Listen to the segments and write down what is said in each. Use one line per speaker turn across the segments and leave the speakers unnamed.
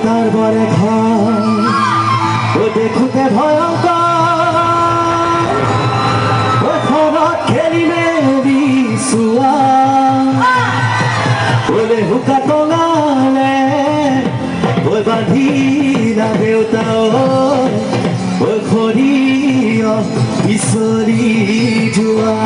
তাৰ বৰে ঘৰ দেখোতে ভয়ংকৰ ঘৰত খেলি মেলি চোৱা ওলে হুকা টঙালে বান্ধিলা দেউতাও খৰিয় বিচৰি যোৱা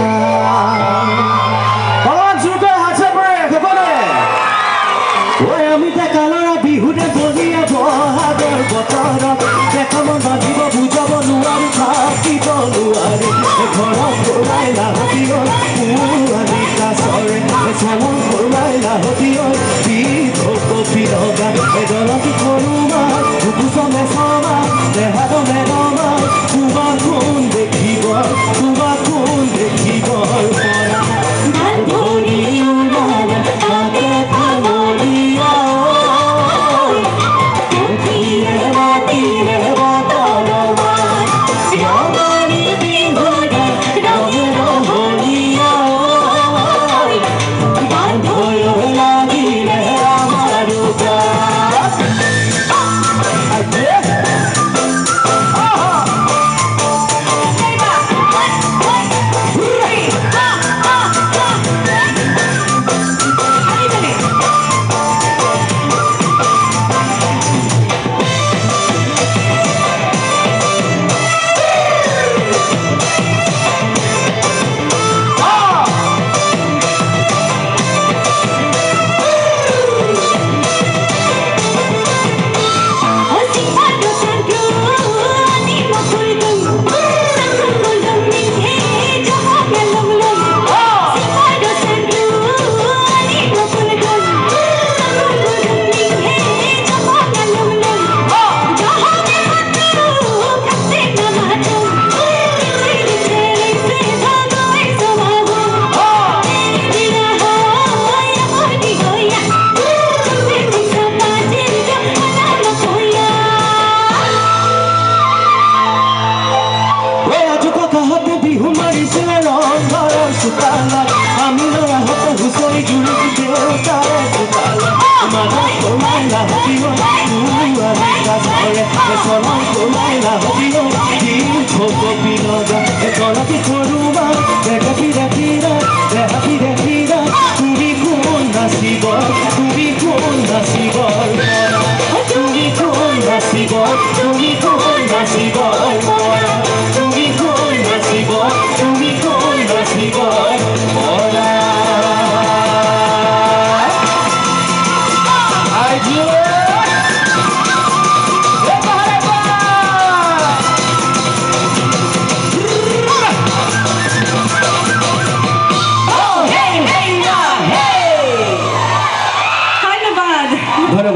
আমি ডেকা ল'ৰা বিহুতে বলিয়া বহাগৰ বতৰত দেখা মন বান্ধিব বুজাব নোৱাৰো থাকিব নোৱাৰে ঘৰত ঘূৰাই লাহতি হ'ল পুৱালি কাছৰে চলন ঘূৰাই লাহতি হ'ল কপি লগা এডলতি সৰুমা বুকুচনে চমা দেহাটো মেদমা তোমাৰ কোন দেখিব আমি ল'ৰা হতে হুঁচৰি জুৰি দেউতাৰে চোতালে মানুহ কমাই লাহতি হ'ল চলন কমাই লাহতি হ'ল কপি লগা এগলতি সৰুমা দেখাপি দেখিৰা তুমি কোন নাচিব তুমি কোন নাচিব তুমি কোন নাচিব তুমি কোন নাচিব তুমি কোন নাচিব তুমি কোন নাচিব